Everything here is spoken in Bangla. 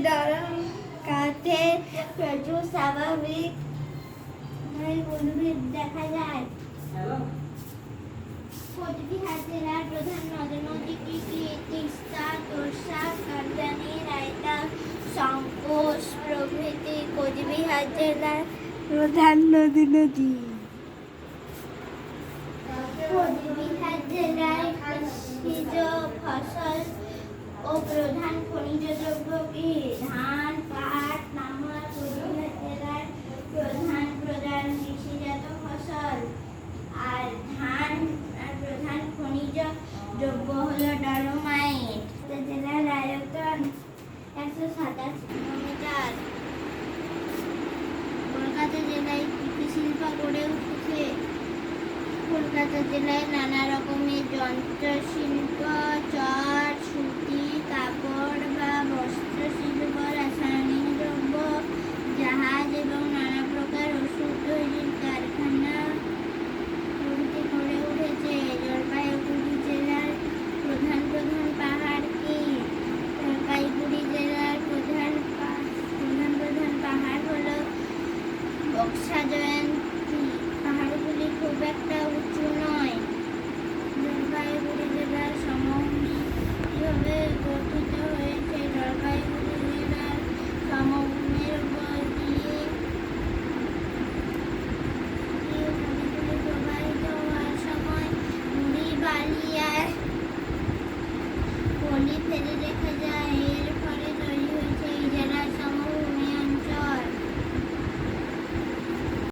নরম কাঠের প্রচুর স্বাভাবিক উদ্ভিদ দেখা যায়। কোচবিহার জেলার প্রধান নদী কি কি? তিস্তা, তোরসা, কালজানি, রায়তা, সংকোষ প্রভৃতি কোচবিহার জেলার প্রধান নদী। কোচবিহার জেলায় কৃষিজ ফসল ও প্রধান খনিজ দ্রব্য কি? ধান, পাট, তামাক কোচবিহার জেলার প্রধান কৃষিজাত ফসল। আর ধান আর প্রধান খনিজ দ্রব্য হলো ডলোমাইট। জেলার আয়তন 127 কিলোমিটার। কলকাতা জেলায় কৃষি শিল্প গড়ে উঠেছে। কলকাতা জেলায় নানা রকমের যন্ত্র